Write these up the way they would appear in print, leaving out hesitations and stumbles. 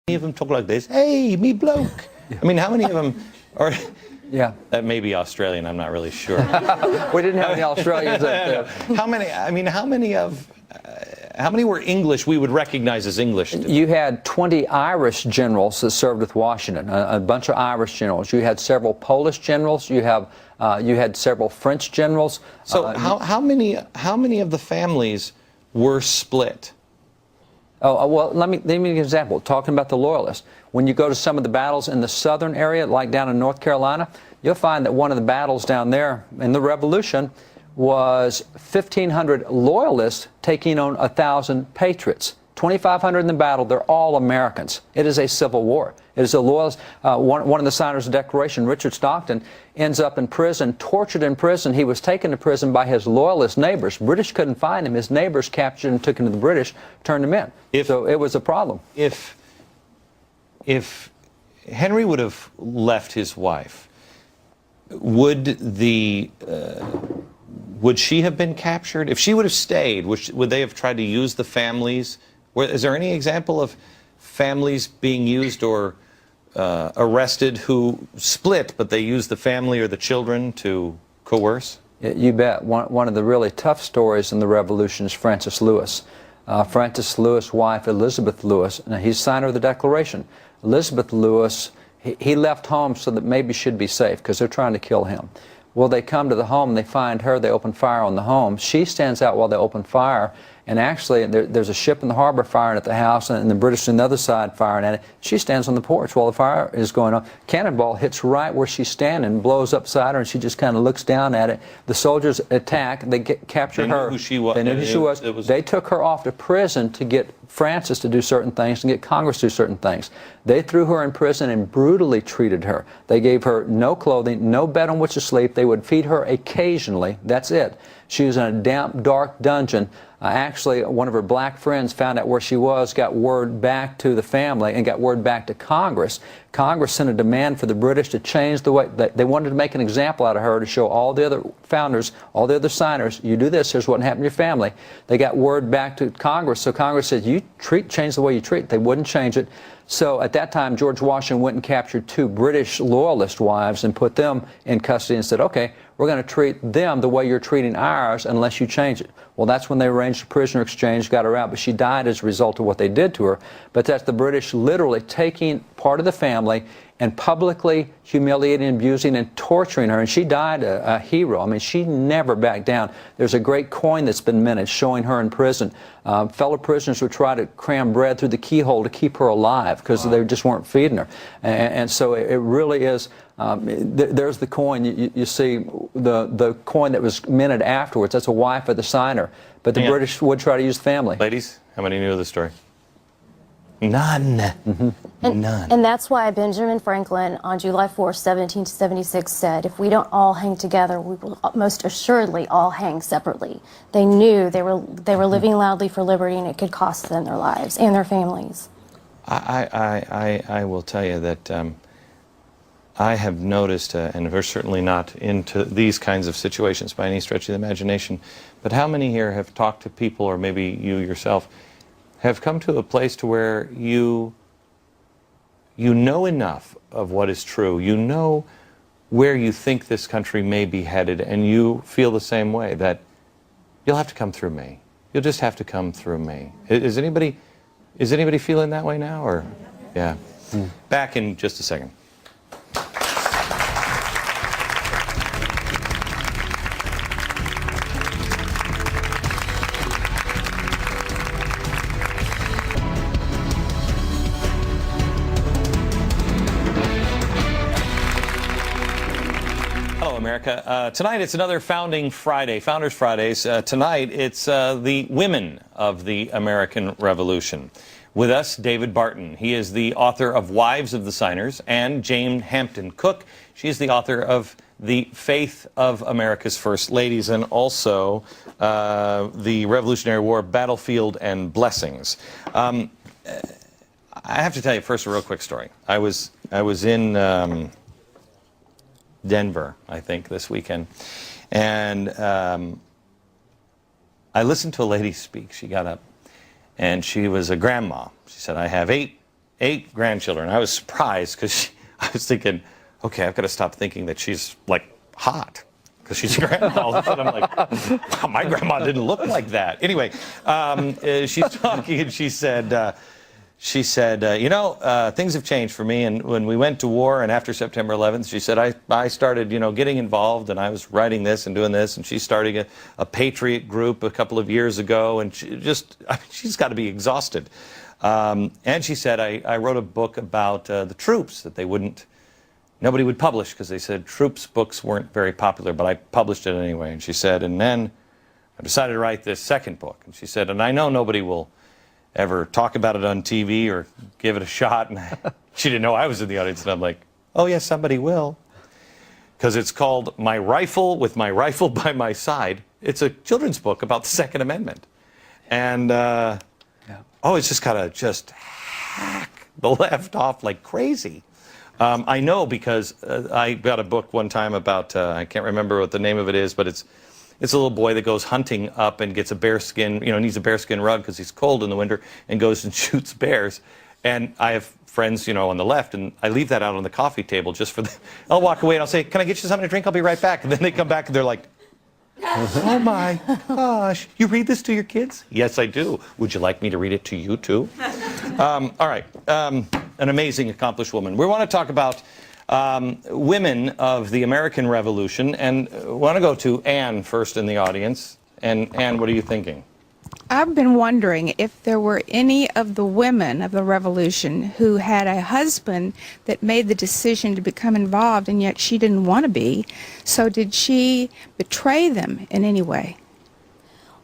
Many of them talk like this, hey, me bloke. I mean, how many of them are... Yeah. That may be Australian, I'm not really sure. We didn't have any Australians up there. How many were English we would recognize as English? You had 20 Irish generals that served with Washington, a bunch of Irish generals. You had several Polish generals. You had several French generals. So how many of the families were split? Oh, well, let me give you an example. Talking about the Loyalists, when you go to some of the battles in the southern area, like down in North Carolina, you'll find that one of the battles down there in the Revolution was 1,500 Loyalists taking on 1,000 Patriots. 2,500 in the battle. They're all Americans. It is a civil war. It is a Loyalist. One of the signers of the Declaration, Richard Stockton, ends up in prison, tortured in prison. He was taken to prison by his Loyalist neighbors. British couldn't find him. His neighbors captured him, took him to the British, turned him in. So it was a problem. If Henry would have left his wife, would she have been captured? If she would have stayed, would they have tried to use the families? Is there any example of families being used or arrested who split, but they used the family or the children to coerce? You bet. One of the really tough stories in the Revolution is Francis Lewis. Francis Lewis' wife, Elizabeth Lewis, now he's signer of the Declaration. Elizabeth Lewis, he left home so that maybe she'd be safe because they're trying to kill him. Well, they come to the home, they find her, they open fire on the home. She stands out while they open fire, and actually there's a ship in the harbor firing at the house, and the British on the other side firing at it. She stands on the porch while the fire is going on. Cannonball hits right where she's standing, blows upside her, and she just kind of looks down at it. The soldiers attack, they capture her. They knew who she was. They knew who she was. They took her off to prison to get Francis to do certain things and get Congress to do certain things. They threw her in prison and brutally treated her. They gave her no clothing, no bed on which to sleep. They would feed her occasionally. That's it. She was in a damp, dark dungeon. Actually, one of her black friends found out where she was, got word back to the family, and got word back to Congress. Congress sent a demand for the British to change the way. They wanted to make an example out of her to show all the other founders, all the other signers, you do this, here's what happened to your family. They got word back to Congress, so Congress said, change the way you treat. They wouldn't change it. So at that time, George Washington went and captured 2 British Loyalist wives and put them in custody and said, okay, we're going to treat them the way you're treating ours unless you change it. Well, that's when they arranged a prisoner exchange, got her out, but she died as a result of what they did to her. But that's the British literally taking part of the family and publicly humiliating, abusing, and torturing her. And she died a hero. I mean, she never backed down. There's a great coin that's been minted showing her in prison. Fellow prisoners would try to cram bread through the keyhole to keep her alive because they just weren't feeding her. And so it really is. There's the coin. You see the coin that was minted afterwards. That's a wife of the signer. But the British would try to use family. Ladies, how many knew the story? None. And, None. And that's why Benjamin Franklin on July 4, 1776 said, if we don't all hang together, we will most assuredly all hang separately. They knew they were living loudly for liberty, and it could cost them their lives and their families. I will tell you that I have noticed, and we're certainly not into these kinds of situations by any stretch of the imagination, but how many here have talked to people, or maybe you yourself, have come to a place to where you know enough of what is true, you know where you think this country may be headed, and you feel the same way, that you'll have to come through me. You'll just have to come through me. Is anybody feeling that way now, or? Yeah. Back in just a second. Hello, America. Tonight it's another Founding Friday, Founders Fridays. Tonight it's the women of the American Revolution. With us, David Barton. He is the author of Wives of the Signers, and Jane Hampton Cook. She is the author of The Faith of America's First Ladies, and also the Revolutionary War Battlefield and Blessings. I have to tell you first a real quick story. I was in Denver, I think, this weekend, and I listened to a lady speak. She got up, and she was a grandma. She said, I have 8 8 grandchildren. I was surprised because I was thinking, okay, I've got to stop thinking that she's like hot because she's a grandma. All of a sudden I'm like, wow, my grandma didn't look like that. Anyway, she's talking and she said, you know, things have changed for me. And when we went to war and after September 11th, she said, I started, you know, getting involved and I was writing this and doing this. And she's starting a Patriot group a couple of years ago. And she's got to be exhausted. And she said, I wrote a book about the troops that nobody would publish because they said troops books weren't very popular, but I published it anyway. And she said, and then I decided to write this second book. And she said, and I know nobody will ever talk about it on TV or give it a shot. And she didn't know I was in the audience. And I'm like, oh, yes, somebody will. Because it's called My Rifle with My Rifle by My Side. It's a children's book about the Second Amendment. And, it's just got to just hack the left off like crazy. I know because I got a book one time about, I can't remember what the name of it is, but it's a little boy that goes hunting up and gets a bearskin, needs a bearskin rug because he's cold in the winter and goes and shoots bears. And I have friends, on the left, and I leave that out on the coffee table just for I'll walk away and I'll say, can I get you something to drink? I'll be right back. And then they come back and they're like, oh my gosh, you read this to your kids? Yes, I do. Would you like me to read it to you too? All right, an amazing, accomplished woman. We want to talk about women of the American Revolution, and want to go to Anne first in the audience. And Anne, what are you thinking? I've been wondering if there were any of the women of the Revolution who had a husband that made the decision to become involved, and yet she didn't want to be. So did she betray them in any way?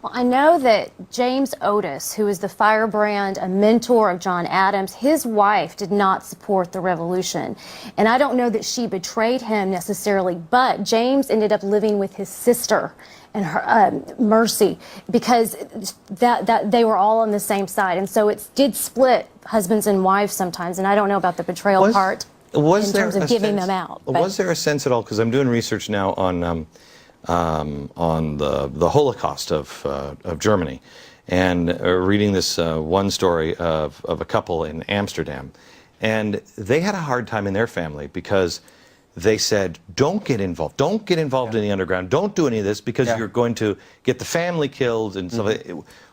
Well, I know that James Otis, who is the firebrand, a mentor of John Adams, his wife did not support the revolution. And I don't know that she betrayed him necessarily, but James ended up living with his sister and her Mercy, because that they were all on the same side. And so it did split husbands and wives sometimes. And I don't know about the betrayal part in terms of giving them out. Was there a sense at all, because I'm doing research now on the Holocaust of Germany, and reading this one story of a couple in Amsterdam, and they had a hard time in their family because they said, don't get involved in the underground, don't do any of this because you're going to get the family killed and stuff.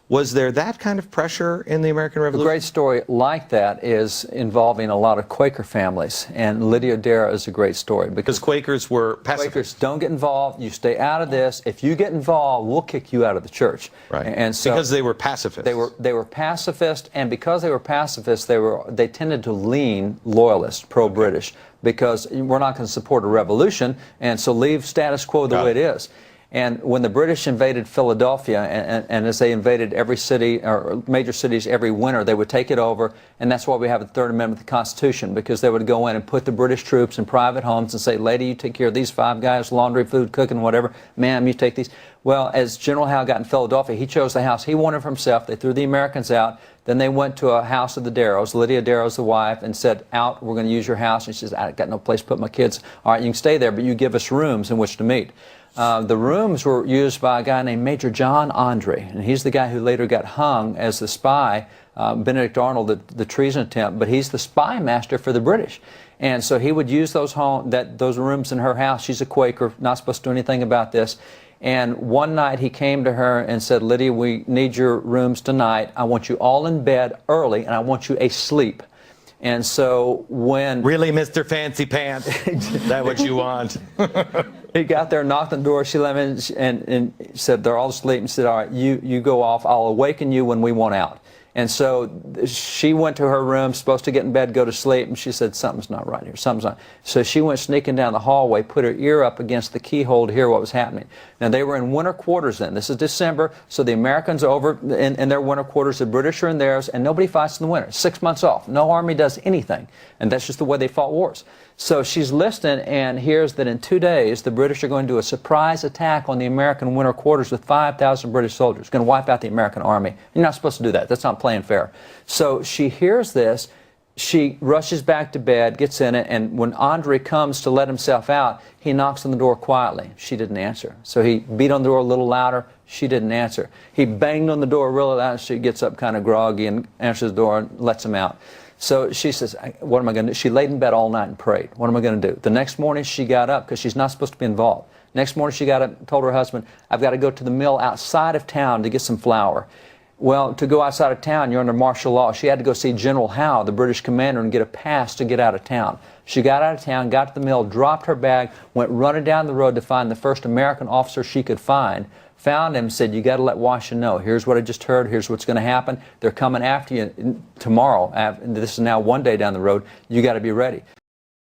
Was there that kind of pressure in the American Revolution? A great story like that is involving a lot of Quaker families, and Lydia Darragh is a great story. Because Quakers were pacifists. Quakers don't get involved, you stay out of this. If you get involved, we'll kick you out of the church. Right. And so because they were pacifists. They were pacifist, and because they were pacifists, they tended to lean loyalist, pro-British, because we're not going to support a revolution, and so leave status quo the way it is. And when the British invaded Philadelphia, and as they invaded every city or major cities every winter, they would take it over, and that's why we have the Third Amendment of the Constitution, because they would go in and put the British troops in private homes and say, lady, you take care of these 5 guys, laundry, food, cooking, whatever. Ma'am, you take these. Well, as General Howe got in Philadelphia, he chose the house he wanted for himself. They threw the Americans out. Then they went to a house of the Darrows, Lydia Darrow's the wife, and said, out, we're going to use your house. And she says, I've got no place to put my kids. All right, you can stay there, but you give us rooms in which to meet. The rooms were used by a guy named Major John Andre, and he's the guy who later got hung as the spy, Benedict Arnold, the treason attempt, but he's the spy master for the British. And so he would use those rooms in her house. She's a Quaker, not supposed to do anything about this. And one night he came to her and said, Lydia, we need your rooms tonight. I want you all in bed early, and I want you asleep. And so when... Really, Mr. Fancy Pants? Is that what you want? He got there, knocked on the door, she let him in, and said, they're all asleep, and said, all right, you go off. I'll awaken you when we want out. And so she went to her room, supposed to get in bed, go to sleep, and she said, something's not right here, something's not. So she went sneaking down the hallway, put her ear up against the keyhole to hear what was happening. Now, they were in winter quarters then. This is December, so the Americans are over in their winter quarters, the British are in theirs, and nobody fights in the winter. 6 months off. No army does anything. And that's just the way they fought wars. So she's listening and hears that in 2 days, the British are going to do a surprise attack on the American winter quarters with 5,000 British soldiers. Going to wipe out the American army. You're not supposed to do that. That's not playing fair. So she hears this. She rushes back to bed, gets in it, and when Andre comes to let himself out, he knocks on the door quietly. She didn't answer. So he beat on the door a little louder. She didn't answer. He banged on the door really loud. She gets up kind of groggy and answers the door and lets him out. So she says, what am I going to do? She laid in bed all night and prayed. What am I going to do? The next morning she got up because she's not supposed to be involved. Next morning she got up and told her husband, I've got to go to the mill outside of town to get some flour. Well, to go outside of town, you're under martial law. She had to go see General Howe, the British commander, and get a pass to get out of town. She got out of town, got to the mill, dropped her bag, went running down the road to find the first American officer she could find, found him, said, you got to let Washington know. Here's what I just heard. Here's what's going to happen. They're coming after you tomorrow. This is now one day down the road. You got to be ready.